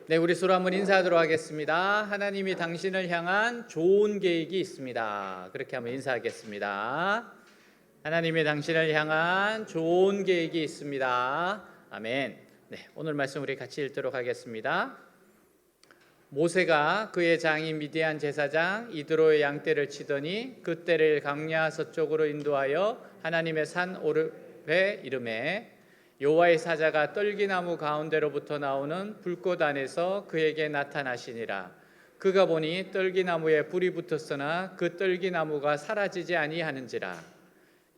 네, 우리 서로 한번 인사하도록 하겠습니다. 하나님이 당신을 향한 좋은 계획이 있습니다. 그렇게 한번 인사하겠습니다. 하나님이 당신을 향한 좋은 계획이 있습니다. 아멘. 네, 오늘 말씀 우리 같이 읽도록 하겠습니다. 모세가 그의 장인 미디안 제사장 이드로의 양떼를 치더니 그 떼를 광야 서쪽으로 인도하여 하나님의 산 오렙에 이르매 여호와의 사자가 떨기나무 가운데로부터 나오는 불꽃 안에서 그에게 나타나시니라. 그가 보니 떨기나무에 불이 붙었으나 그 떨기나무가 사라지지 아니하는지라.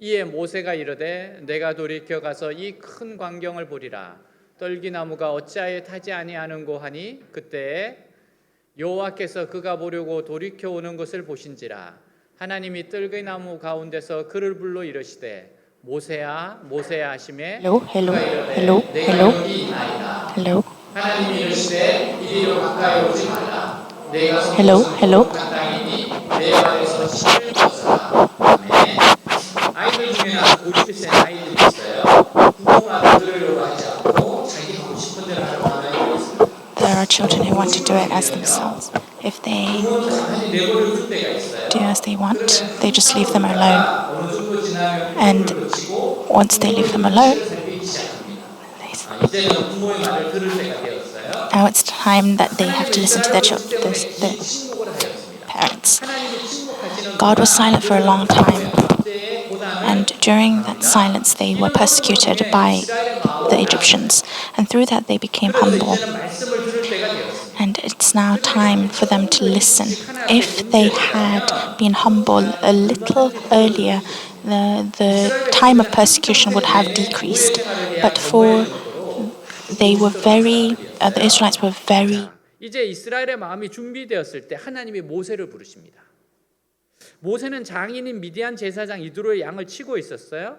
이에 모세가 이르되 내가 돌이켜 가서 이 큰 광경을 보리라. 떨기나무가 어찌하여 타지 아니하는고 하니 그때에 여호와께서 그가 보려고 돌이켜 오는 것을 보신지라. 하나님이 떨기나무 가운데서 그를 불러 이르시되 모세야 모세야 하시매 내가 여기 있나이다. 하나님이 이르시되 이리로 가까이 오지 말라. 내가 손 땅이니 내 발에서 실을 벗어라. 아멘. 아이들 중에는 고집이 센 아이들이 있어요. 부모가 들으려고 하지 않고 자기 하고 싶은 대로 하려고 하는 아이들이 있어요. There are children who want to do it as themselves. If they 부모는 가만히 내버려 둘 때가 있어요. do as they want, they just leave them alone. 어느 정도 지나면 And once they leave them alone, 이제는 부모의 말을 들을 때가 되었어요. now it's time that they have to listen to their 침묵을 하였습니다. parents. 하나님이 침묵하시는 God was silent for a long time, 때에 고난을 and during that silence, they were persecuted by the Egyptians, and through that, they became humble. 이제는 말씀을 들을 때가 되었습니다. And it's now time for them to listen. If they had been humble a little earlier, the time of persecution would have decreased. But the Israelites were very. 이제 이스라엘의 마음이 준비되었을 때 하나님이 모세를 부르십니다. 모세는 장인인 미디안 제사장 이드로의 양을 치고 있었어요.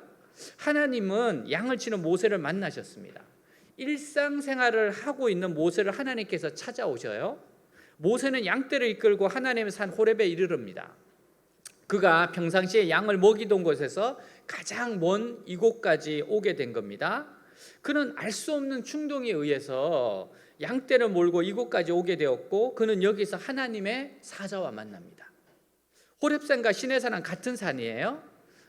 하나님은 양을 치는 모세를 만나셨습니다. 일상생활을 하고 있는 모세를 하나님께서 찾아오셔요. 모세는 양떼를 이끌고 하나님의 산 호렙에 이르릅니다. 그가 평상시에 양을 먹이던 곳에서 가장 먼 이곳까지 오게 된 겁니다. 그는 알 수 없는 충동에 의해서 양떼를 몰고 이곳까지 오게 되었고 그는 여기서 하나님의 사자와 만납니다. 호렙산과 시내산은 같은 산이에요.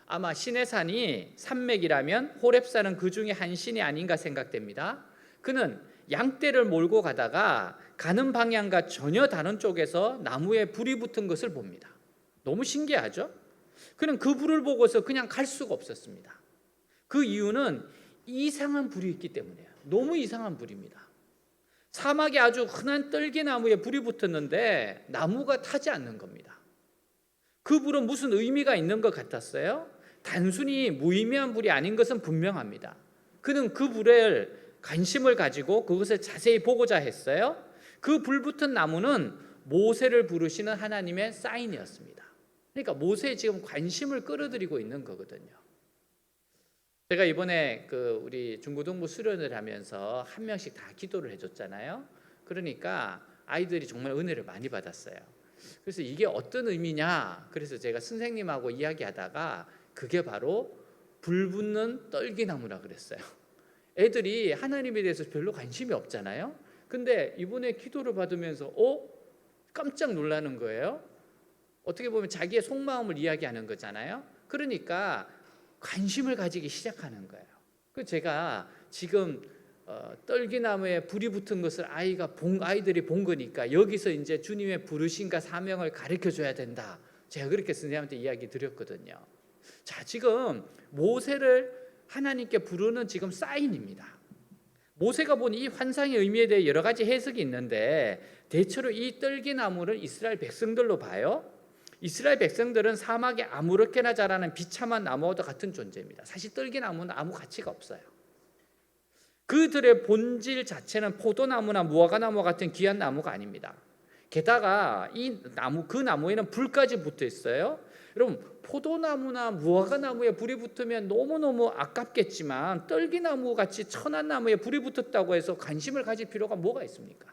아마 시내산이 산맥이라면 호렙산은 그 중에 한 신이 아닌가 생각됩니다. 그는 양떼를 몰고 가다가 가는 방향과 전혀 다른 쪽에서 나무에 불이 붙은 것을 봅니다. 너무 신기하죠? 그는 그 불을 보고서 그냥 갈 수가 없었습니다. 그 이유는 이상한 불이 있기 때문이에요. 너무 이상한 불입니다. 사막에 아주 흔한 떨기나무에 불이 붙었는데 나무가 타지 않는 겁니다. 그 불은 무슨 의미가 있는 것 같았어요? 단순히 무의미한 불이 아닌 것은 분명합니다. 그는 그 불에 관심을 가지고 그것을 자세히 보고자 했어요. 그 불 붙은 나무는 모세를 부르시는 하나님의 사인이었습니다. 그러니까 모세에 지금 관심을 끌어들이고 있는 거거든요. 제가 이번에 우리 중고등부 수련을 하면서 한 명씩 다 기도를 해줬잖아요. 그러니까 아이들이 정말 은혜를 많이 받았어요. 그래서 이게 어떤 의미냐? 그래서 제가 선생님하고 이야기하다가 그게 바로 불 붙는 떨기나무라 그랬어요. 애들이 하나님에 대해서 별로 관심이 없잖아요. 근데 이번에 기도를 받으면서 깜짝 놀라는 거예요. 어떻게 보면 자기의 속마음을 이야기하는 거잖아요. 그러니까 관심을 가지기 시작하는 거예요. 그래서 제가 지금 떨기나무에 불이 붙은 것을 아이들이 본 거니까 여기서 이제 주님의 부르심과 사명을 가르쳐 줘야 된다. 제가 그렇게 선생님한테 이야기 드렸거든요. 자, 지금 모세를 하나님께 부르는 지금 사인입니다. 모세가 본 이 환상의 의미에 대해 여러 가지 해석이 있는데 대체로 이 떨기나무를 이스라엘 백성들로 봐요. 이스라엘 백성들은 사막에 아무렇게나 자라는 비참한 나무와 같은 존재입니다. 사실 떨기나무는 아무 가치가 없어요. 그들의 본질 자체는 포도나무나 무화과나무 같은 귀한 나무가 아닙니다. 게다가 그 나무에는 불까지 붙어 있어요. 여러분, 포도나무나 무화과나무에 불이 붙으면 너무너무 아깝겠지만 떨기나무 같이 천한 나무에 불이 붙었다고 해서 관심을 가질 필요가 뭐가 있습니까?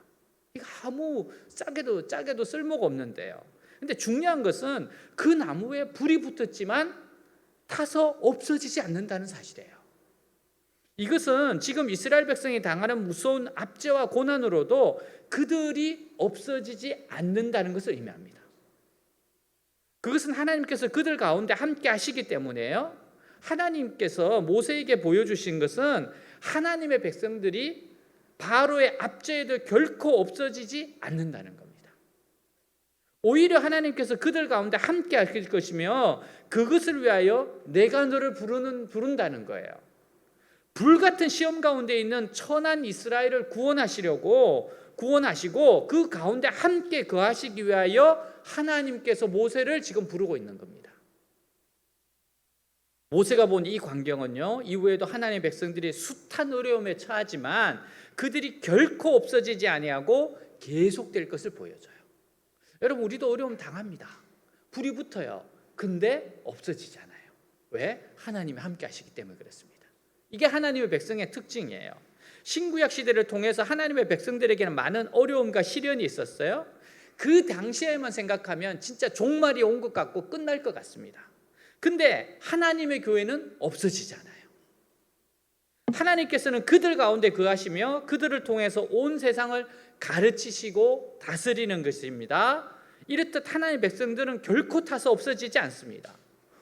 이거 아무 짜게도 쓸모가 없는데요. 근데 중요한 것은 그 나무에 불이 붙었지만 타서 없어지지 않는다는 사실이에요. 이것은 지금 이스라엘 백성이 당하는 무서운 압제와 고난으로도 그들이 없어지지 않는다는 것을 의미합니다. 그것은 하나님께서 그들 가운데 함께 하시기 때문에요. 하나님께서 모세에게 보여주신 것은 하나님의 백성들이 바로의 압제에도 결코 없어지지 않는다는 겁니다. 오히려 하나님께서 그들 가운데 함께 하실 것이며 그것을 위하여 내가 너를 부른다는 거예요. 불같은 시험 가운데 있는 천한 이스라엘을 구원하시고 그 가운데 함께 거하시기 위하여 하나님께서 모세를 지금 부르고 있는 겁니다. 모세가 본 이 광경은요, 이후에도 하나님의 백성들이 숱한 어려움에 처하지만 그들이 결코 없어지지 아니하고 계속될 것을 보여줘요. 여러분, 우리도 어려움 당합니다. 불이 붙어요. 근데 없어지지 않아요. 왜? 하나님이 함께 하시기 때문에 그렇습니다. 이게 하나님의 백성의 특징이에요. 신구약 시대를 통해서 하나님의 백성들에게는 많은 어려움과 시련이 있었어요. 그 당시에만 생각하면 진짜 종말이 온 것 같고 끝날 것 같습니다. 근데 하나님의 교회는 없어지지 않아요. 하나님께서는 그들 가운데 거하시며 그들을 통해서 온 세상을 가르치시고 다스리는 것입니다. 이렇듯 하나님의 백성들은 결코 타서 없어지지 않습니다.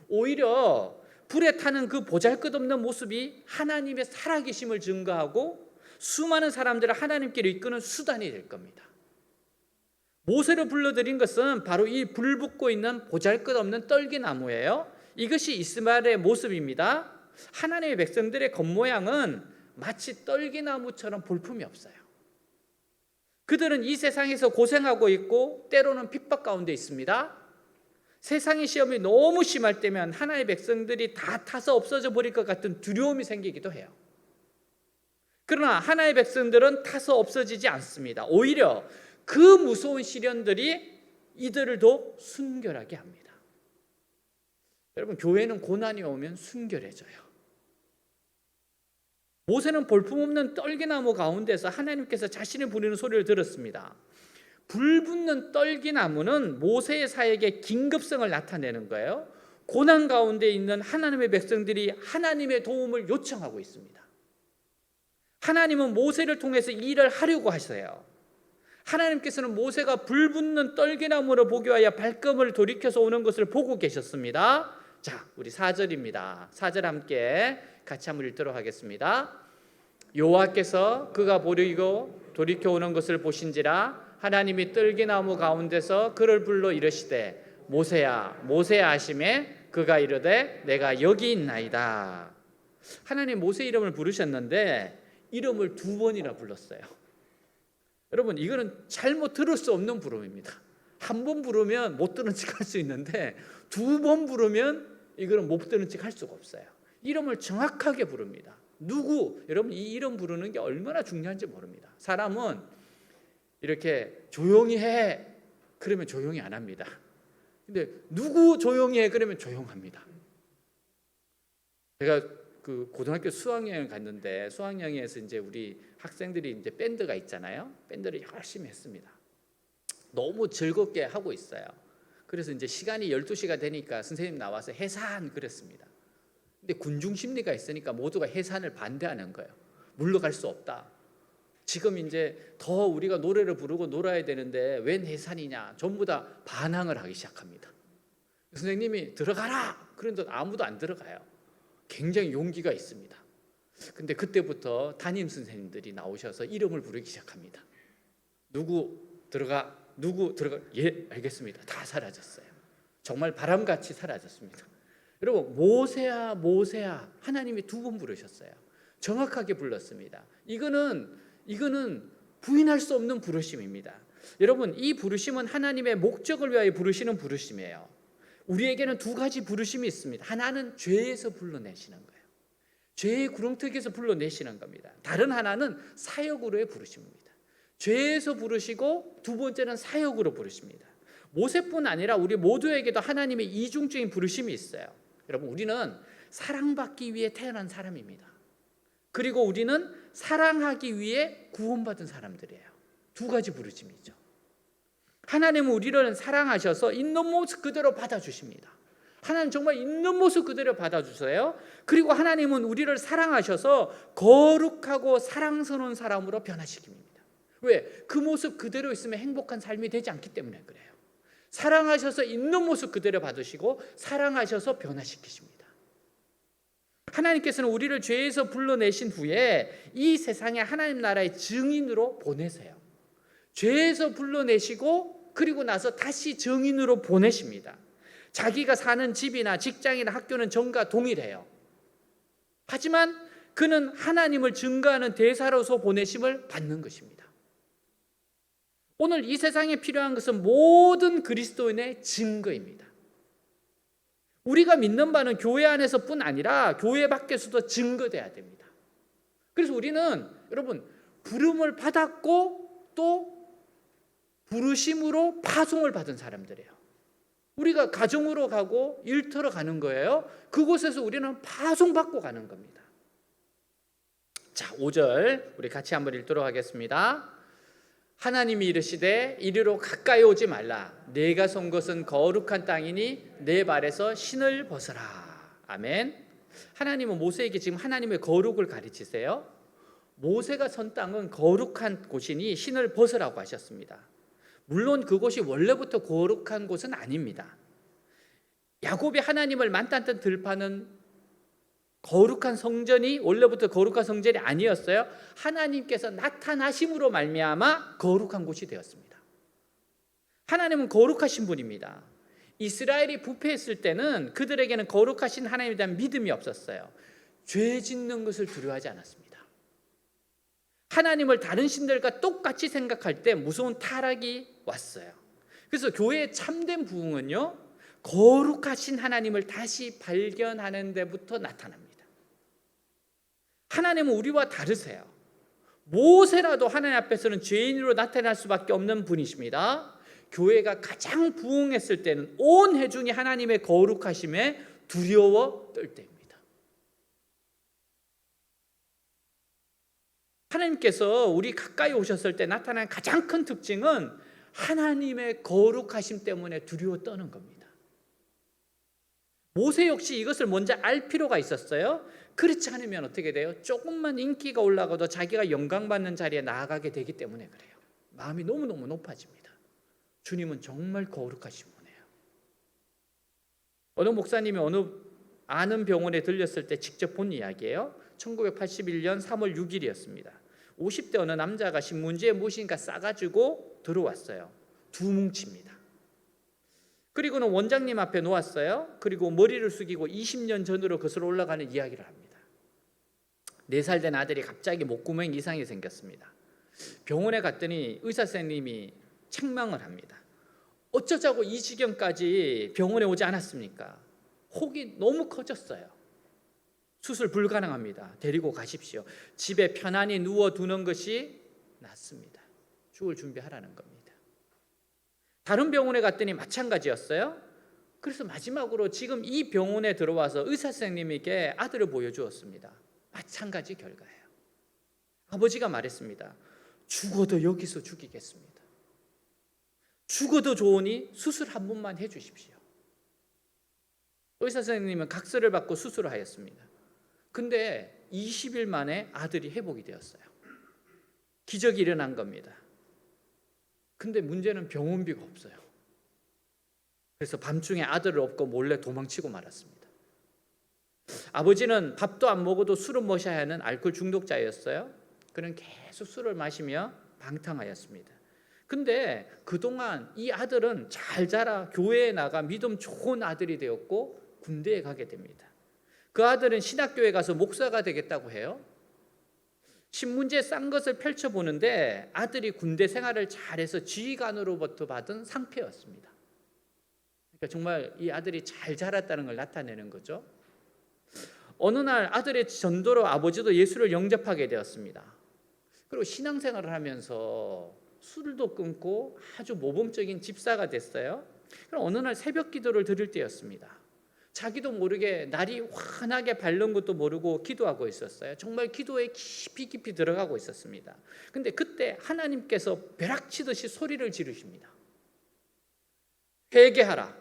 오히려 불에 타는 그 보잘것없는 모습이 하나님의 살아계심을 증거하고 수많은 사람들을 하나님께로 이끄는 수단이 될 겁니다. 모세를 불러들인 것은 바로 이 불 붙고 있는 보잘것없는 떨기나무예요. 이것이 이스마엘의 모습입니다. 하나님의 백성들의 겉모양은 마치 떨기나무처럼 볼품이 없어요. 그들은 이 세상에서 고생하고 있고 때로는 핍박 가운데 있습니다. 세상의 시험이 너무 심할 때면 하나님의 백성들이 다 타서 없어져 버릴 것 같은 두려움이 생기기도 해요. 그러나 하나님의 백성들은 타서 없어지지 않습니다. 오히려 그 무서운 시련들이 이들을 더 순결하게 합니다. 여러분, 교회는 고난이 오면 순결해져요. 모세는 볼품없는 떨기나무 가운데서 하나님께서 자신이 부리는 소리를 들었습니다. 불붙는 떨기나무는 모세의 사역의 긴급성을 나타내는 거예요. 고난 가운데 있는 하나님의 백성들이 하나님의 도움을 요청하고 있습니다. 하나님은 모세를 통해서 이 일을 하려고 하세요. 하나님께서는 모세가 불붙는 떨기나무를 보기 위하여 발걸음을 돌이켜서 오는 것을 보고 계셨습니다. 자, 우리 4절입니다. 4절 함께 같이 한번 읽도록 하겠습니다. 여호와께서 그가 보리고 돌이켜 오는 것을 보신지라 하나님이 떨기나무 가운데서 그를 불러 이르시되 모세야 모세야 하시매 그가 이르되 내가 여기 있나이다. 하나님 모세 이름을 부르셨는데 이름을 2번이나 불렀어요. 여러분, 이거는 잘못 들을 수 없는 부름입니다. 한 번 부르면 못 들은 척 할 수 있는데 2번 부르면 이거는 못 들은 척 할 수가 없어요. 이름을 정확하게 부릅니다. 누구? 여러분, 이 이름 부르는 게 얼마나 중요한지 모릅니다. 사람은 이렇게 조용히 해 그러면 조용히 안 합니다. 근데 누구 조용히 해 그러면 조용합니다. 제가 그 고등학교 수학여행 갔는데 수학여행에서 이제 우리 학생들이 이제 밴드가 있잖아요. 밴드를 열심히 했습니다. 너무 즐겁게 하고 있어요. 그래서 이제 시간이 12시가 되니까 선생님 나와서 해산 그랬습니다. 근데 군중 심리가 있으니까 모두가 해산을 반대하는 거예요. 물러갈 수 없다. 지금 이제 더 우리가 노래를 부르고 놀아야 되는데 웬 해산이냐. 전부 다 반항을 하기 시작합니다. 선생님이 들어가라. 그런데 아무도 안 들어가요. 굉장히 용기가 있습니다. 근데 그때부터 담임 선생님들이 나오셔서 이름을 부르기 시작합니다. 누구 들어가, 누구 들어가. 예, 알겠습니다. 다 사라졌어요. 정말 바람같이 사라졌습니다. 여러분, 모세야 모세야 하나님이 2번 부르셨어요. 정확하게 불렀습니다. 이거는 부인할 수 없는 부르심입니다. 여러분, 이 부르심은 하나님의 목적을 위하여 부르시는 부르심이에요. 우리에게는 2가지 부르심이 있습니다. 하나는 죄에서 불러내시는 거예요. 죄의 구렁텅이에서 불러내시는 겁니다. 다른 하나는 사역으로의 부르심입니다. 죄에서 부르시고 2번째는 사역으로 부르십니다. 모세뿐 아니라 우리 모두에게도 하나님의 이중적인 부르심이 있어요. 여러분, 우리는 사랑받기 위해 태어난 사람입니다. 그리고 우리는 사랑하기 위해 구원받은 사람들이에요. 2가지 부르심이죠. 하나님은 우리를 사랑하셔서 있는 모습 그대로 받아주십니다. 하나님 정말 있는 모습 그대로 받아주세요. 그리고 하나님은 우리를 사랑하셔서 거룩하고 사랑스러운 사람으로 변화시킵니다. 왜? 그 모습 그대로 있으면 행복한 삶이 되지 않기 때문에 그래요. 사랑하셔서 있는 모습 그대로 받으시고 사랑하셔서 변화시키십니다. 하나님께서는 우리를 죄에서 불러내신 후에 이 세상에 하나님 나라의 증인으로 보내세요. 죄에서 불러내시고 그리고 나서 다시 증인으로 보내십니다. 자기가 사는 집이나 직장이나 학교는 전과 동일해요. 하지만 그는 하나님을 증거하는 대사로서 보내심을 받는 것입니다. 오늘 이 세상에 필요한 것은 모든 그리스도인의 증거입니다. 우리가 믿는 바는 교회 안에서뿐 아니라 교회 밖에서도 증거돼야 됩니다. 그래서 우리는 여러분 부름을 받았고 또 부르심으로 파송을 받은 사람들이에요. 우리가 가정으로 가고 일터로 가는 거예요. 그곳에서 우리는 파송받고 가는 겁니다. 자, 5절 우리 같이 한번 읽도록 하겠습니다. 하나님이 이르시되 이리로 가까이 오지 말라. 내가 선 것은 거룩한 땅이니 내 발에서 신을 벗어라. 아멘. 하나님은 모세에게 지금 하나님의 거룩을 가르치세요. 모세가 선 땅은 거룩한 곳이니 신을 벗으라고 하셨습니다. 물론 그곳이 원래부터 거룩한 곳은 아닙니다. 야곱이 하나님을 만났던 들판은 거룩한 성전이 원래부터 거룩한 성전이 아니었어요. 하나님께서 나타나심으로 말미암아 거룩한 곳이 되었습니다. 하나님은 거룩하신 분입니다. 이스라엘이 부패했을 때는 그들에게는 거룩하신 하나님에 대한 믿음이 없었어요. 죄 짓는 것을 두려워하지 않았습니다. 하나님을 다른 신들과 똑같이 생각할 때 무서운 타락이 왔어요. 그래서 교회의 참된 부흥은요, 거룩하신 하나님을 다시 발견하는 데부터 나타납니다. 하나님은 우리와 다르세요. 모세라도 하나님 앞에서는 죄인으로 나타날 수밖에 없는 분이십니다. 교회가 가장 부흥했을 때는 온 회중이 하나님의 거룩하심에 두려워 떨 때입니다. 하나님께서 우리 가까이 오셨을 때 나타난 가장 큰 특징은 하나님의 거룩하심 때문에 두려워 떠는 겁니다. 모세 역시 이것을 먼저 알 필요가 있었어요. 그렇지 않으면 어떻게 돼요? 조금만 인기가 올라가도 자기가 영광받는 자리에 나아가게 되기 때문에 그래요. 마음이 너무너무 높아집니다. 주님은 정말 거룩하신 분이에요. 어느 목사님이 어느 아는 병원에 들렸을 때 직접 본 이야기예요. 1981년 3월 6일이었습니다. 50대 어느 남자가 신문지에 무엇인가 싸가지고 들어왔어요. 두 뭉치입니다. 그리고는 원장님 앞에 놓았어요. 그리고 머리를 숙이고 20년 전으로 거슬러 올라가는 이야기를 합니다. 4살 된 아들이 갑자기 목구멍 이상이 생겼습니다. 병원에 갔더니 의사 선생님이 책망을 합니다. 어쩌자고 이 지경까지 병원에 오지 않았습니까? 혹이 너무 커졌어요. 수술 불가능합니다. 데리고 가십시오. 집에 편안히 누워두는 것이 낫습니다. 죽을 준비하라는 겁니다. 다른 병원에 갔더니 마찬가지였어요. 그래서 마지막으로 지금 이 병원에 들어와서 의사 선생님에게 아들을 보여주었습니다. 마찬가지 결과예요. 아버지가 말했습니다. 죽어도 여기서 죽이겠습니다. 죽어도 좋으니 수술 한 번만 해주십시오. 의사 선생님은 각서를 받고 수술을 하였습니다. 근데 20일 만에 아들이 회복이 되었어요. 기적이 일어난 겁니다. 근데 문제는 병원비가 없어요. 그래서 밤중에 아들을 업고 몰래 도망치고 말았습니다. 아버지는 밥도 안 먹어도 술은 마셔야 하는 알코올 중독자였어요. 그는 계속 술을 마시며 방탕하였습니다. 근데 그동안 이 아들은 잘 자라 교회에 나가 믿음 좋은 아들이 되었고 군대에 가게 됩니다. 그 아들은 신학교에 가서 목사가 되겠다고 해요. 신문지에 싼 것을 펼쳐보는데 아들이 군대 생활을 잘해서 지휘관으로부터 받은 상패였습니다. 그러니까 정말 이 아들이 잘 자랐다는 걸 나타내는 거죠. 어느 날 아들의 전도로 아버지도 예수를 영접하게 되었습니다. 그리고 신앙생활을 하면서 술도 끊고 아주 모범적인 집사가 됐어요. 그럼 어느 날 새벽 기도를 드릴 때였습니다. 자기도 모르게 날이 환하게 밝는 것도 모르고 기도하고 있었어요. 정말 기도에 깊이 들어가고 있었습니다. 근데 그때 하나님께서 벼락치듯이 소리를 지르십니다. 회개하라.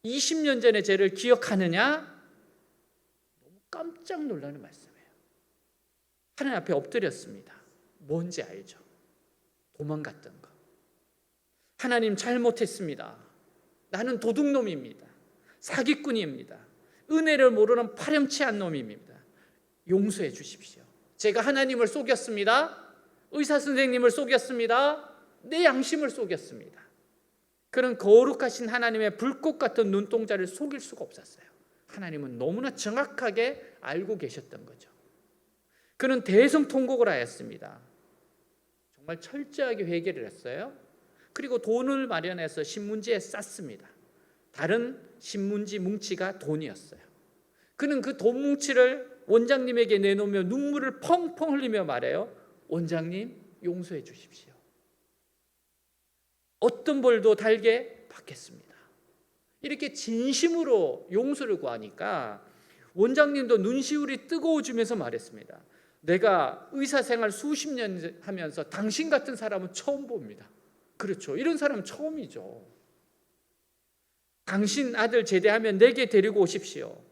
20년 전의 죄를 기억하느냐? 너무 깜짝 놀라는 말씀이에요. 하나님 앞에 엎드렸습니다. 뭔지 알죠? 도망갔던 거. 하나님 잘못했습니다. 나는 도둑놈입니다. 사기꾼입니다. 은혜를 모르는 파렴치한 놈입니다. 용서해 주십시오. 제가 하나님을 속였습니다. 의사 선생님을 속였습니다. 내 양심을 속였습니다. 그런 거룩하신 하나님의 불꽃 같은 눈동자를 속일 수가 없었어요. 하나님은 너무나 정확하게 알고 계셨던 거죠. 그는 대성통곡을 하였습니다. 정말 철저하게 회개를 했어요. 그리고 돈을 마련해서 신문지에 쌌습니다. 다른 신문지 뭉치가 돈이었어요. 그는 그 돈 뭉치를 원장님에게 내놓으며 눈물을 펑펑 흘리며 말해요. 원장님, 용서해 주십시오. 어떤 벌도 달게 받겠습니다. 이렇게 진심으로 용서를 구하니까 원장님도 눈시울이 뜨거워지면서 말했습니다. 내가 의사생활 수십 년 하면서 당신 같은 사람은 처음 봅니다. 그렇죠. 이런 사람은 처음이죠. 당신 아들 제대하면 내게 데리고 오십시오.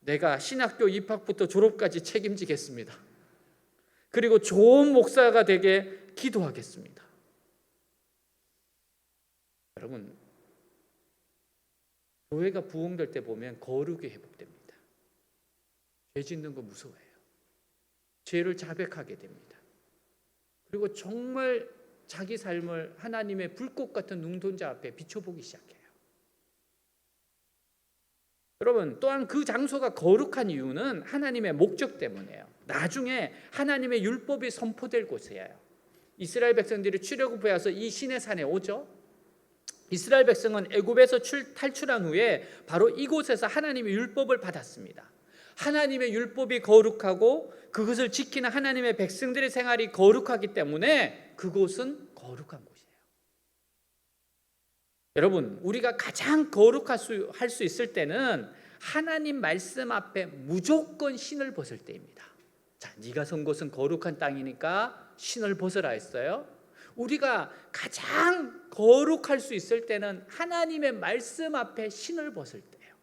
내가 신학교 입학부터 졸업까지 책임지겠습니다. 그리고 좋은 목사가 되게 기도하겠습니다. 여러분, 교회가 부흥될 때 보면 거룩이 회복됩니다. 죄 짓는 거 무서워해요. 죄를 자백하게 됩니다. 그리고 정말 자기 삶을 하나님의 불꽃 같은 눈동자 앞에 비춰보기 시작해요. 여러분, 또한 그 장소가 거룩한 이유는 하나님의 목적 때문이에요. 나중에 하나님의 율법이 선포될 곳이에요. 이스라엘 백성들이 출애굽에 와서 이 시내 산에 오죠. 이스라엘 백성은 애굽에서 탈출한 후에 바로 이곳에서 하나님의 율법을 받았습니다. 하나님의 율법이 거룩하고 그것을 지키는 하나님의 백성들의 생활이 거룩하기 때문에 그곳은 거룩한 곳이에요. 여러분, 우리가 가장 거룩할 수 있을 때는 하나님 말씀 앞에 무조건 신을 벗을 때입니다. 자, 네가 선 곳은 거룩한 땅이니까 신을 벗으라 했어요. 우리가 가장 거룩할 수 있을 때는 하나님의 말씀 앞에 신을 벗을 때예요.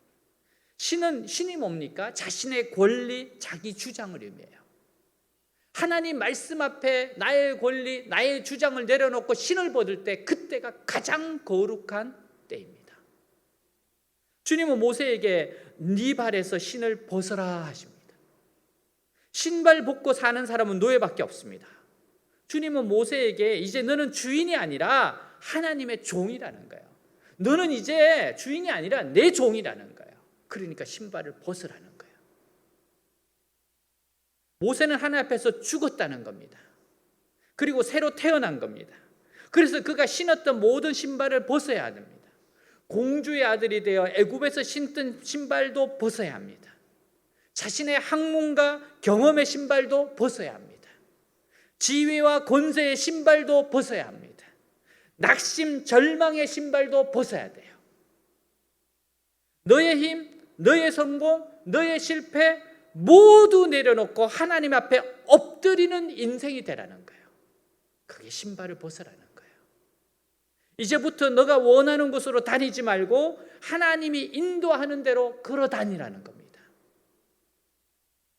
신이 뭡니까? 자신의 권리, 자기 주장을 의미해요. 하나님 말씀 앞에 나의 권리, 나의 주장을 내려놓고 신을 벗을 때, 그때가 가장 거룩한 때입니다. 주님은 모세에게 네 발에서 신을 벗어라 하십니다. 신발 벗고 사는 사람은 노예밖에 없습니다. 주님은 모세에게 이제 너는 주인이 아니라 하나님의 종이라는 거예요. 너는 이제 주인이 아니라 내 종이라는 거예요. 그러니까 신발을 벗으라는 거예요. 모세는 하나님 앞에서 죽었다는 겁니다. 그리고 새로 태어난 겁니다. 그래서 그가 신었던 모든 신발을 벗어야 합니다. 공주의 아들이 되어 애굽에서 신던 신발도 벗어야 합니다. 자신의 학문과 경험의 신발도 벗어야 합니다. 지위와 권세의 신발도 벗어야 합니다. 낙심, 절망의 신발도 벗어야 돼요. 너의 힘, 너의 성공, 너의 실패 모두 내려놓고 하나님 앞에 엎드리는 인생이 되라는 거예요. 그게 신발을 벗으라는 거예요. 이제부터 너가 원하는 곳으로 다니지 말고 하나님이 인도하는 대로 걸어 다니라는 겁니다.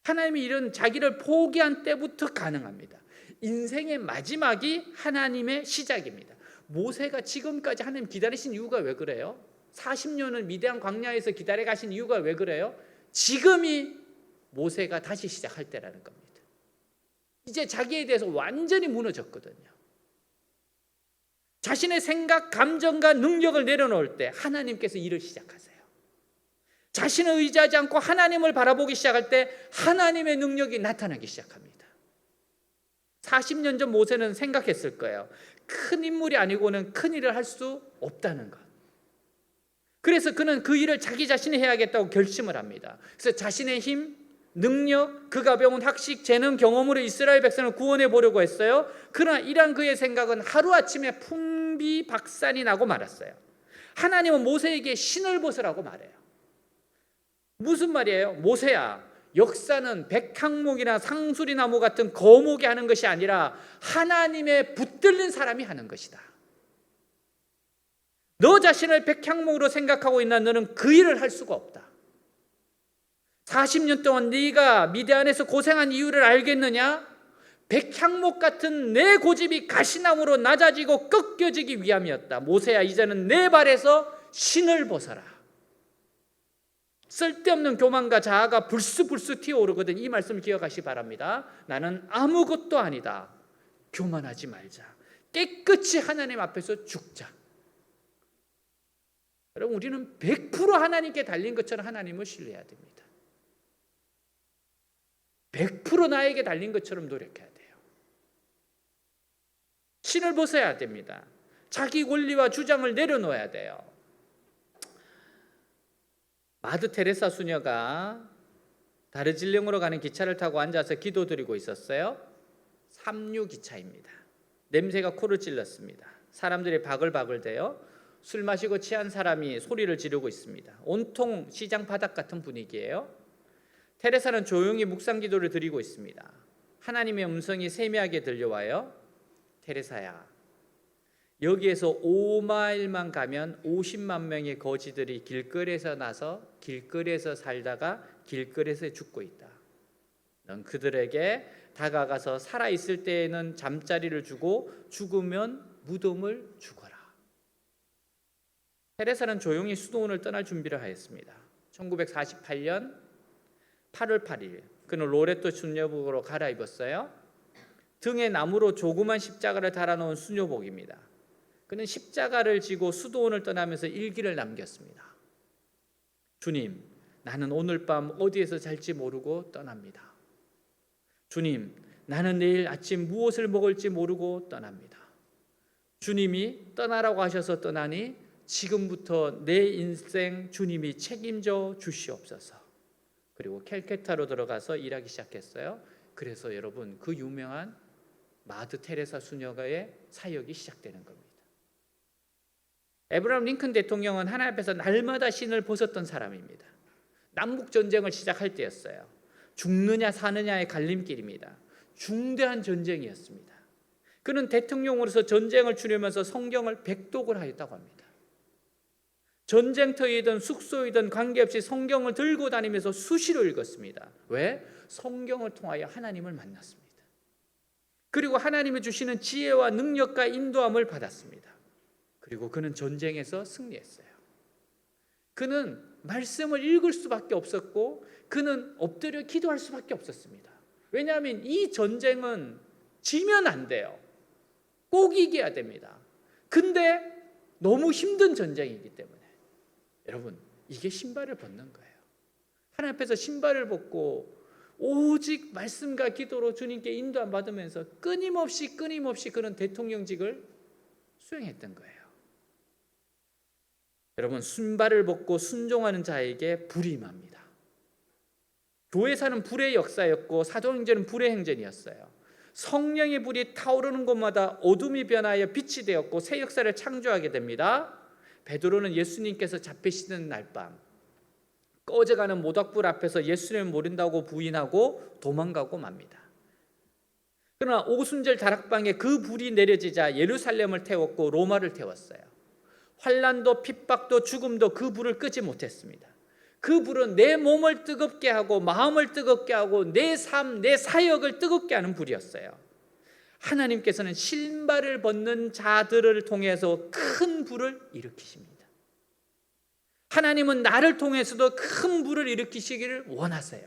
하나님이 이런 자기를 포기한 때부터 가능합니다. 인생의 마지막이 하나님의 시작입니다. 모세가 지금까지 하나님 기다리신 이유가 왜 그래요? 40년을 미디안 광야에서 기다려 가신 이유가 왜 그래요? 지금이 모세가 다시 시작할 때라는 겁니다. 이제 자기에 대해서 완전히 무너졌거든요. 자신의 생각, 감정과 능력을 내려놓을 때 하나님께서 일을 시작하세요. 자신을 의지하지 않고 하나님을 바라보기 시작할 때 하나님의 능력이 나타나기 시작합니다. 40년 전 모세는 생각했을 거예요. 큰 인물이 아니고는 큰 일을 할 수 없다는 것. 그래서 그는 그 일을 자기 자신이 해야겠다고 결심을 합니다. 그래서 자신의 힘, 능력, 그가 배운 학식, 재능, 경험으로 이스라엘 백성을 구원해 보려고 했어요. 그러나 이러한 그의 생각은 하루아침에 풍비박산이 나고 말았어요. 하나님은 모세에게 신을 벗으라고 말해요. 무슨 말이에요? 모세야, 역사는 백향목이나 상수리나무 같은 거목이 하는 것이 아니라 하나님의 붙들린 사람이 하는 것이다. 너 자신을 백향목으로 생각하고 있나? 너는 그 일을 할 수가 없다. 40년 동안 네가 미디안에서 고생한 이유를 알겠느냐? 백향목 같은 내 고집이 가시나무로 낮아지고 꺾여지기 위함이었다. 모세야, 이제는 내 발에서 신을 벗어라. 쓸데없는 교만과 자아가 불쑥불쑥 튀어오르거든. 이 말씀을 기억하시기 바랍니다. 나는 아무것도 아니다. 교만하지 말자. 깨끗이 하나님 앞에서 죽자. 여러분, 우리는 100% 하나님께 달린 것처럼 하나님을 신뢰해야 됩니다. 100% 나에게 달린 것처럼 노력해야 돼요. 신을 벗어야 됩니다. 자기 권리와 주장을 내려놓아야 돼요. 마드 테레사 수녀가 다르질령으로 가는 기차를 타고 앉아서 기도드리고 있었어요. 삼류 기차입니다. 냄새가 코를 찔렀습니다. 사람들이 바글바글대요. 술 마시고 취한 사람이 소리를 지르고 있습니다. 온통 시장 바닥 같은 분위기예요. 테레사는 조용히 묵상 기도를 드리고 있습니다. 하나님의 음성이 세미하게 들려와요. 테레사야, 여기에서 5마일만 가면 50만 명의 거지들이 길거리에서 나서 길거리에서 살다가 길거리에서 죽고 있다. 넌 그들에게 다가가서 살아있을 때에는 잠자리를 주고 죽으면 무덤을 죽어라. 테레사는 조용히 수도원을 떠날 준비를 하였습니다. 1948년 8월 8일 그는 로레토 수녀복으로 갈아입었어요. 등에 나무로 조그만 십자가를 달아놓은 수녀복입니다. 그는 십자가를 지고 수도원을 떠나면서 일기를 남겼습니다. 주님, 나는 오늘 밤 어디에서 잘지 모르고 떠납니다. 주님, 나는 내일 아침 무엇을 먹을지 모르고 떠납니다. 주님이 떠나라고 하셔서 떠나니 지금부터 내 인생 주님이 책임져 주시옵소서. 그리고 캘케타로 들어가서 일하기 시작했어요. 그래서 여러분, 그 유명한 마드 테레사 수녀가의 사역이 시작되는 겁니다. 에브라함 링컨 대통령은 하나님 앞에서 날마다 신을 벗었던 사람입니다. 남북 전쟁을 시작할 때였어요. 죽느냐 사느냐의 갈림길입니다. 중대한 전쟁이었습니다. 그는 대통령으로서 전쟁을 치르면서 성경을 백독을 하였다고 합니다. 전쟁터이든 숙소이든 관계없이 성경을 들고 다니면서 수시로 읽었습니다. 왜? 성경을 통하여 하나님을 만났습니다. 그리고 하나님이 주시는 지혜와 능력과 인도함을 받았습니다. 그리고 그는 전쟁에서 승리했어요. 그는 말씀을 읽을 수밖에 없었고 그는 엎드려 기도할 수밖에 없었습니다. 왜냐하면 이 전쟁은 지면 안 돼요. 꼭 이겨야 됩니다. 근데 너무 힘든 전쟁이기 때문에 여러분, 이게 신발을 벗는 거예요. 하나님 앞에서 신발을 벗고 오직 말씀과 기도로 주님께 인도함 받으면서 끊임없이 그는 대통령직을 수행했던 거예요. 여러분, 신발을 벗고 순종하는 자에게 불이 임합니다. 교회사는 불의 역사였고 사도행전은 불의 행전이었어요. 성령의 불이 타오르는 곳마다 어둠이 변하여 빛이 되었고 새 역사를 창조하게 됩니다. 베드로는 예수님께서 잡히시는 날밤 꺼져가는 모닥불 앞에서 예수님을 모른다고 부인하고 도망가고 맙니다. 그러나 오순절 다락방에 그 불이 내려지자 예루살렘을 태웠고 로마를 태웠어요. 환난도 핍박도 죽음도 그 불을 끄지 못했습니다. 그 불은 내 몸을 뜨겁게 하고 마음을 뜨겁게 하고 내 삶, 내 사역을 뜨겁게 하는 불이었어요. 하나님께서는 신발을 벗는 자들을 통해서 큰 불을 일으키십니다. 하나님은 나를 통해서도 큰 불을 일으키시기를 원하세요.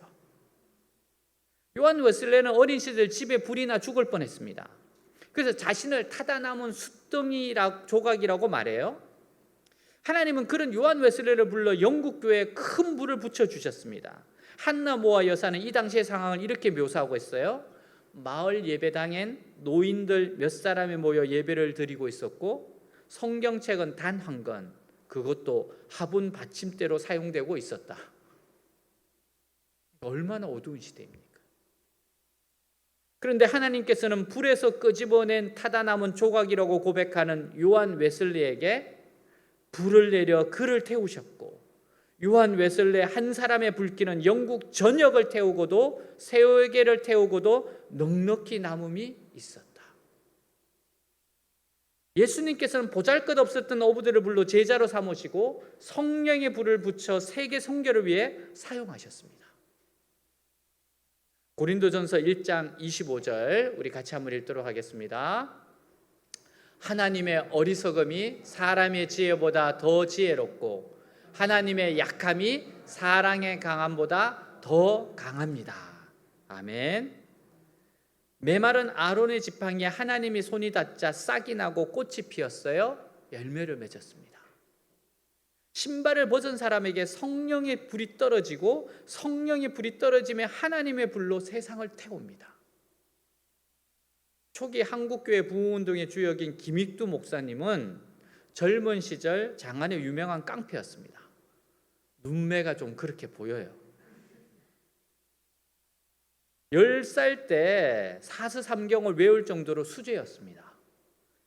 요한 웨슬레는 어린 시절 집에 불이 나 죽을 뻔했습니다. 그래서 자신을 타다 남은 숫덩이 조각이라고 말해요. 하나님은 그런 요한 웨슬레를 불러 영국 교회에 큰 불을 붙여주셨습니다. 한나 모아 여사는 이 당시의 상황을 이렇게 묘사하고 있어요. 마을 예배당엔 노인들 몇 사람이 모여 예배를 드리고 있었고 성경책은 단 한 권, 그것도 화분 받침대로 사용되고 있었다. 얼마나 어두운 시대입니까? 그런데 하나님께서는 불에서 끄집어낸 타다 남은 조각이라고 고백하는 요한 웨슬리에게 불을 내려 그를 태우셨고 요한 웨슬레 한 사람의 불길은 영국 전역을 태우고도 세계를 태우고도 넉넉히 남음이 있었다. 예수님께서는 보잘것없었던 어부들을 불러 제자로 삼으시고 성령의 불을 붙여 세계 선교를 위해 사용하셨습니다. 고린도전서 1장 25절 우리 같이 한번 읽도록 하겠습니다. 하나님의 어리석음이 사람의 지혜보다 더 지혜롭고 하나님의 약함이 사랑의 강함보다 더 강합니다. 아멘. 메마른 아론의 지팡이에 하나님이 손이 닿자 싹이 나고 꽃이 피었어요. 열매를 맺었습니다. 신발을 벗은 사람에게 성령의 불이 떨어지고 성령의 불이 떨어지면 하나님의 불로 세상을 태웁니다. 초기 한국교회 부흥운동의 주역인 김익두 목사님은 젊은 시절 장안의 유명한 깡패였습니다. 눈매가 좀 그렇게 보여요. 10살 때 사스삼경을 외울 정도로 수재였습니다.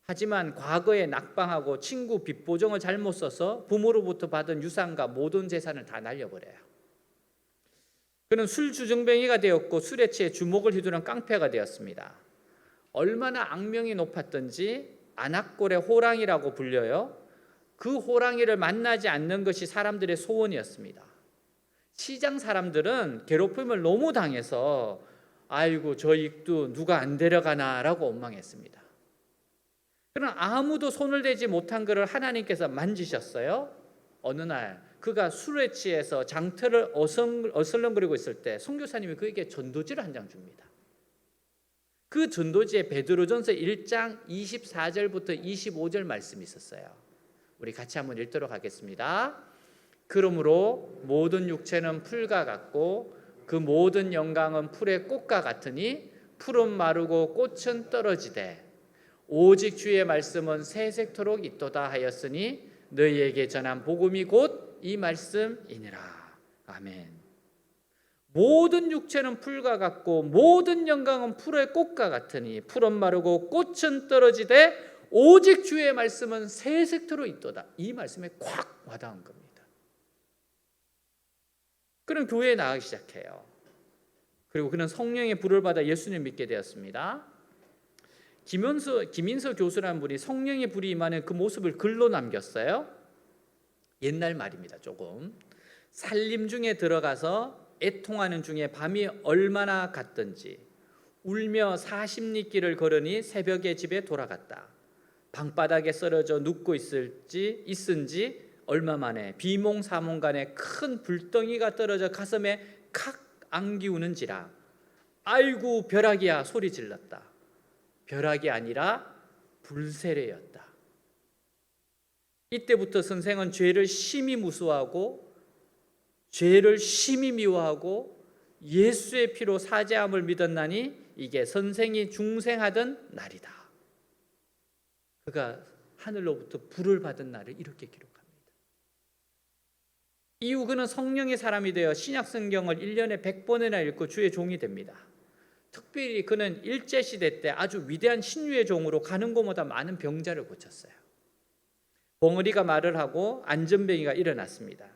하지만 과거에 낙방하고 친구 빚보정을 잘못 써서 부모로부터 받은 유산과 모든 재산을 다 날려버려요. 그는 술주정뱅이가 되었고 술에 취해 주먹을 휘두른 깡패가 되었습니다. 얼마나 악명이 높았던지 안악골의 호랑이라고 불려요. 그 호랑이를 만나지 않는 것이 사람들의 소원이었습니다. 시장 사람들은 괴롭힘을 너무 당해서 아이고 저 익두 누가 안 데려가나라고 원망했습니다. 그러나 아무도 손을 대지 못한 그를 하나님께서 만지셨어요. 어느 날 그가 술에 취해서 장터를 어슬렁거리고 있을 때 선교사님이 그에게 전도지를 한 장 줍니다. 그 전도지에 베드로전서 1장 24절부터 25절 말씀이 있었어요. 우리 같이 한번 읽도록 하겠습니다. 그러므로 모든 육체는 풀과 같고 그 모든 영광은 풀의 꽃과 같으니 풀은 마르고 꽃은 떨어지되 오직 주의 말씀은 새색토록 있도다 하였으니 너희에게 전한 복음이 곧 이 말씀이니라. 아멘. 모든 육체는 풀과 같고 모든 영광은 풀의 꽃과 같으니 풀은 마르고 꽃은 떨어지되 오직 주의 말씀은 새색토록 있도다. 이 말씀에 콱 와닿은 겁니다. 그는 교회에 나가기 시작해요. 그리고 그는 성령의 불을 받아 예수님을 믿게 되었습니다. 김인서 교수라는 분이 성령의 불이 임하는 그 모습을 글로 남겼어요. 옛날 말입니다. 조금 살림 중에 들어가서 애통하는 중에 밤이 얼마나 갔던지 울며 40리길을 걸으니 새벽에 집에 돌아갔다. 방바닥에 쓰러져 눕고 있은지 얼마 만에 비몽사몽간에 큰 불덩이가 떨어져 가슴에 칵 안기우는지라 아이고 벼락이야 소리 질렀다. 벼락이 아니라 불세례였다. 이때부터 선생은 죄를 심히 무서워하고 죄를 심히 미워하고 예수의 피로 사죄함을 믿었나니 이게 선생이 중생하던 날이다. 그가 하늘로부터 불을 받은 날을 이렇게 기록합니다. 이후 그는 성령의 사람이 되어 신약성경을 1년에 100번이나 읽고 주의 종이 됩니다. 특별히 그는 일제시대 때 아주 위대한 신유의 종으로 가는 곳마다 많은 병자를 고쳤어요. 벙어리가 말을 하고 안전병이가 일어났습니다.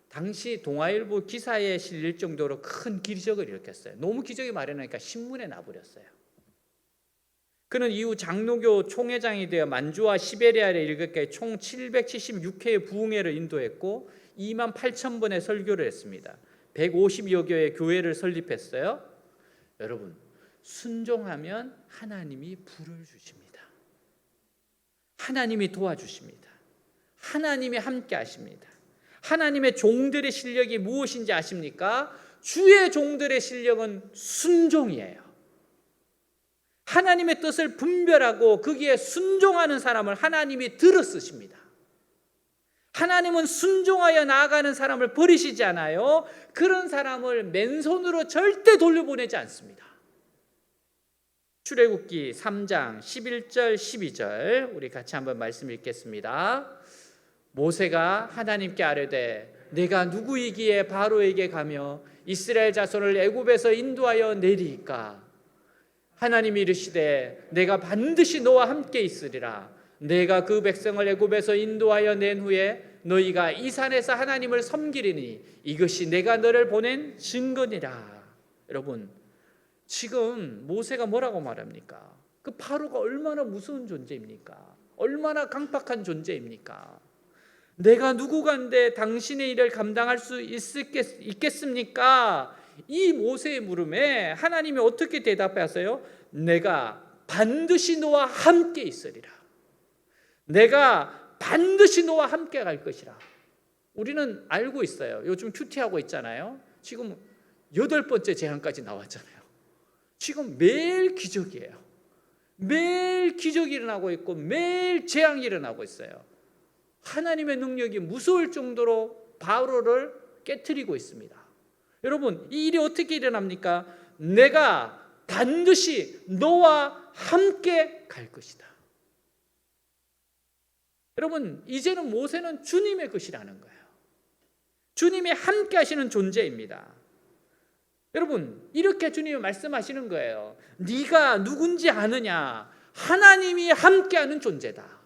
당시 동아일보 기사에 실릴 정도로 큰 기적을 일으켰어요. 너무 기적이 마련하니까 신문에 나버렸어요. 그는 이후 장로교 총회장이 되어 만주와 시베리아를 일격해 총 776회의 부흥회를 인도했고 2만 8천 번의 설교를 했습니다. 150여 개의 교회를 설립했어요. 여러분, 순종하면 하나님이 불을 주십니다. 하나님이 도와주십니다. 하나님이 함께 하십니다. 하나님의 종들의 실력이 무엇인지 아십니까? 주의 종들의 실력은 순종이에요. 하나님의 뜻을 분별하고 거기에 순종하는 사람을 하나님이 들어 쓰십니다. 하나님은 순종하여 나아가는 사람을 버리시지 않아요. 그런 사람을 맨손으로 절대 돌려보내지 않습니다. 출애굽기 3장 11절 12절 우리 같이 한번 말씀 읽겠습니다. 모세가 하나님께 아뢰되 내가 누구이기에 바로에게 가며 이스라엘 자손을 애굽에서 인도하여 내리이까? 하나님이 이르시되 내가 반드시 너와 함께 있으리라. 내가 그 백성을 애굽에서 인도하여 낸 후에 너희가 이 산에서 하나님을 섬기리니 이것이 내가 너를 보낸 증거니라. 여러분, 지금 모세가 뭐라고 말합니까? 그 바로가 얼마나 무서운 존재입니까? 얼마나 강팍한 존재입니까? 내가 누구간데 당신의 일을 감당할 수 있겠습니까? 이 모세의 물음에 하나님이 어떻게 대답하세요? 내가 반드시 너와 함께 있으리라. 내가 반드시 너와 함께 갈 것이라. 우리는 알고 있어요. 요즘 큐티하고 있잖아요. 지금 8번째 재앙까지 나왔잖아요. 지금 매일 기적이에요. 매일 기적이 일어나고 있고 매일 재앙이 일어나고 있어요. 하나님의 능력이 무서울 정도로 바로를 깨트리고 있습니다. 여러분, 이 일이 어떻게 일어납니까? 내가 반드시 너와 함께 갈 것이다. 여러분, 이제는 모세는 주님의 것이라는 거예요. 주님이 함께 하시는 존재입니다. 여러분, 이렇게 주님이 말씀하시는 거예요. 네가 누군지 아느냐? 하나님이 함께하는 존재다.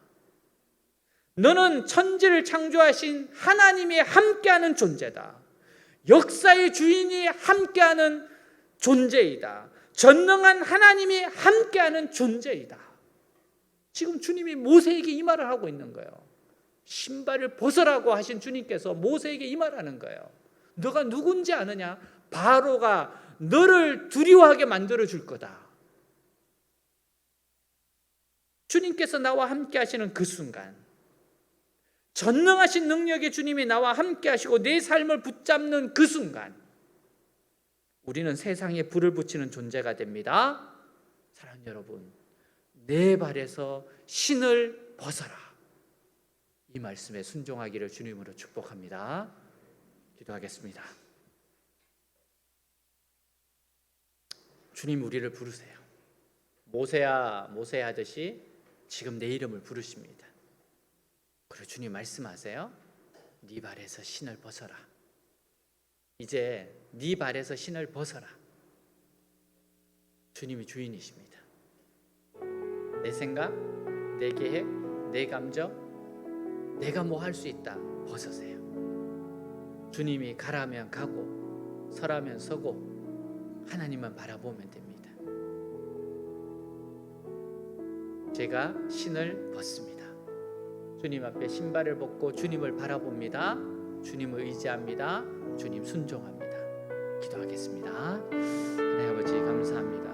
너는 천지를 창조하신 하나님이 함께하는 존재다. 역사의 주인이 함께하는 존재이다. 전능한 하나님이 함께하는 존재이다. 지금 주님이 모세에게 이 말을 하고 있는 거예요. 신발을 벗으라고 하신 주님께서 모세에게 이 말을 하는 거예요. 너가 누군지 아느냐? 바로가 너를 두려워하게 만들어 줄 거다. 주님께서 나와 함께 하시는 그 순간, 전능하신 능력의 주님이 나와 함께 하시고 내 삶을 붙잡는 그 순간, 우리는 세상에 불을 붙이는 존재가 됩니다. 사랑하는 여러분, 내 발에서 신을 벗어라. 이 말씀에 순종하기를 주님으로 축복합니다. 기도하겠습니다. 주님, 우리를 부르세요. 모세야 모세야 하듯이 지금 내 이름을 부르십니다. 그리고 주님 말씀하세요. 네 발에서 신을 벗어라. 이제 네 발에서 신을 벗어라. 주님이 주인이십니다. 내 생각, 내 계획, 내 감정, 내가 뭐 할 수 있다, 벗으세요. 주님이 가라면 가고 서라면 서고 하나님만 바라보면 됩니다. 제가 신을 벗습니다. 주님 앞에 신발을 벗고 주님을 바라봅니다. 주님을 의지합니다. 주님 순종합니다. 기도하겠습니다. 하나님 아버지 감사합니다.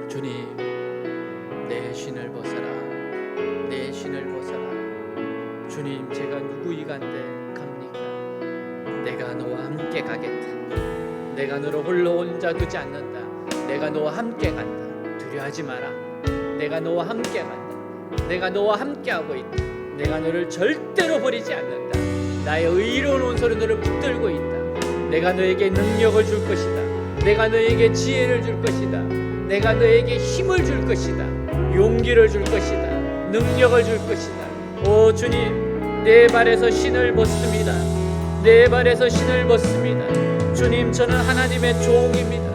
주님 내 신을 벗어라. 내 신을 벗어라. 주님, 제가 누구이간데 갑니까? 내가 너와 함께 가겠다. 내가 너를 홀로 혼자 두지 않는다. 내가 너와 함께 간다. 두려워하지 마라. 내가 너와 함께 간다. 내가 너와 함께 하고 있다. 내가 너를 절대로 버리지 않는다. 나의 의로운 온손으로 너를 붙들고 있다. 내가 너에게 능력을 줄 것이다. 내가 너에게 지혜를 줄 것이다. 내가 너에게 힘을 줄 것이다. 용기를 줄 것이다. 능력을 줄 것이다. 오 주님, 내 발에서 신을 벗습니다. 내 발에서 신을 벗습니다. 주님, 저는 하나님의 종입니다.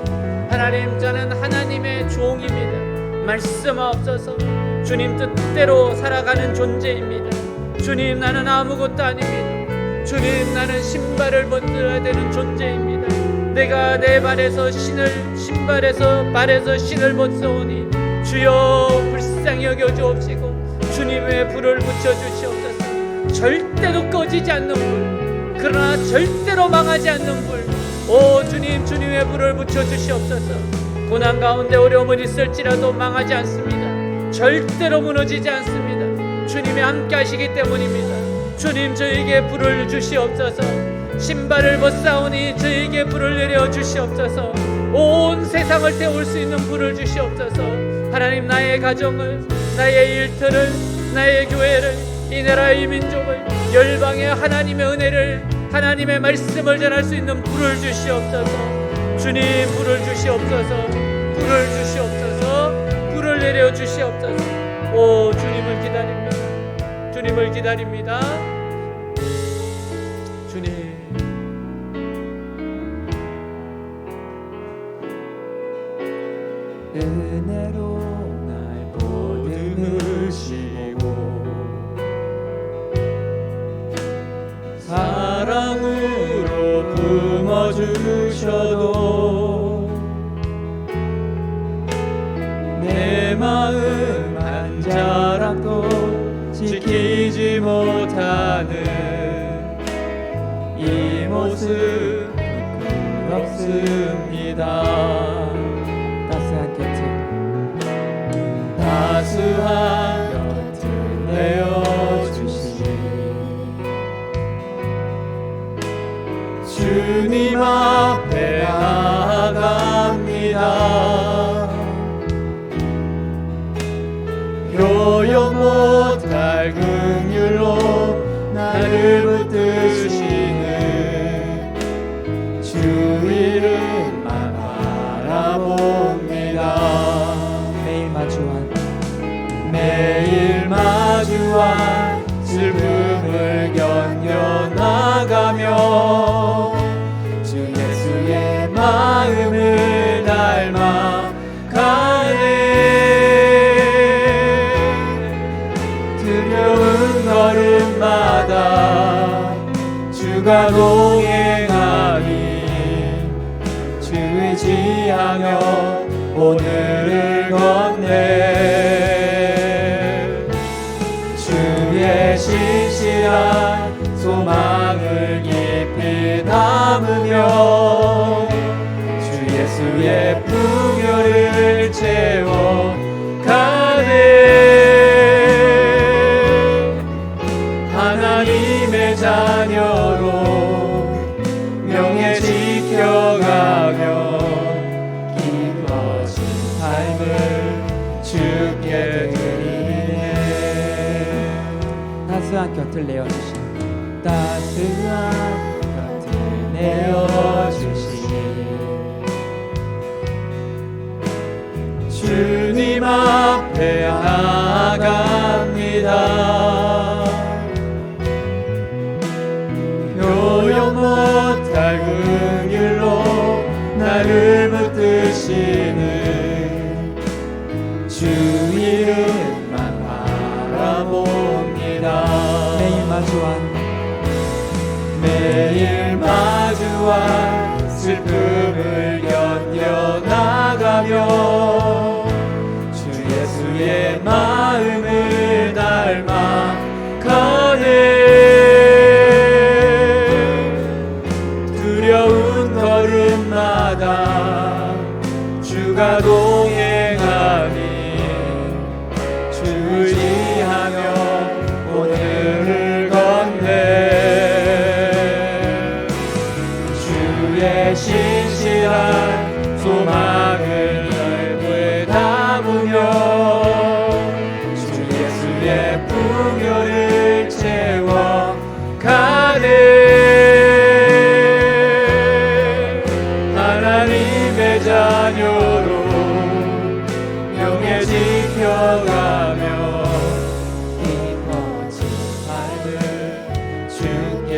하나님, 저는 하나님의 종입니다. 말씀하옵소서. 주님 뜻대로 살아가는 존재입니다. 주님, 나는 아무것도 아닙니다. 주님, 나는 신발을 벗어야 되는 존재입니다. 내가 내 발에서 발에서 신을 벗어오니 주여 불쌍히 여겨 주옵시고 주님의 불을 붙여 주시옵소서. 절대로 꺼지지 않는 불, 그러나 절대로 망하지 않는 불, 오 주님, 주님의 불을 붙여 주시옵소서. 고난 가운데 어려움은 있을지라도 망하지 않습니다. 절대로 무너지지 않습니다. 주님이 함께 하시기 때문입니다. 주님, 저에게 불을 주시옵소서. 신발을 벗사오니 저에게 불을 내려 주시옵소서. 온 세상을 태울 수 있는 불을 주시옵소서. 하나님, 나의 가정을, 나의 일터를, 나의 교회를, 이 나라 이 민족을, 열방의 하나님의 은혜를, 하나님의 말씀을 전할 수 있는 불을 주시옵소서. 주님, 불을 주시옵소서. 불을 주시옵소서. 불을 내려 주시옵소서. 오 주님을 기다립니다. 주님을 기다립니다. 주님, 은혜로 날 보듬으시고 사랑으로 품어주셔도 내 마음 한 자락도 지키지 못하는 이 모습 부끄럽습니다. 따스한 곁을 내어주시니 주님 앞에 나아갑니다. 표현 못할 긍휼로 나를 붙드시는 주 이름만 바라봅니다. 매일 마주한 슬픔을 견뎌나가며 주 예수의 마음을 닮아 가네. 두려운 걸음마다 주가 동행하니 주 의지하며 오늘을 걷네. 주의 신실한 소망을 깊이 담으며 주 예수의 풍요를 채워 가네. 하나님의 자녀로 명예 지켜가며 기뻐진 삶을 주께 드리네. 따스한 곁을 내어주시니 따스한 곁을 내어주시니 주님 앞에 나아갑니다. 표현 못할 긍휼로 나를 붙드시는 주 이름만 바라봅니다. 매일 마주한 슬픔을 견뎌나가며 주 예수의 마음을 닮아 가네. 두려운 걸음마다 주가 동행하니 주 의지하며 오늘을 걷네. 주의 신실한 소망을 넓게 담으며 주 예수의 풍요를 채워 가네. 하나님의 자녀로 명예 지켜가며 기뻐진 삶을 주께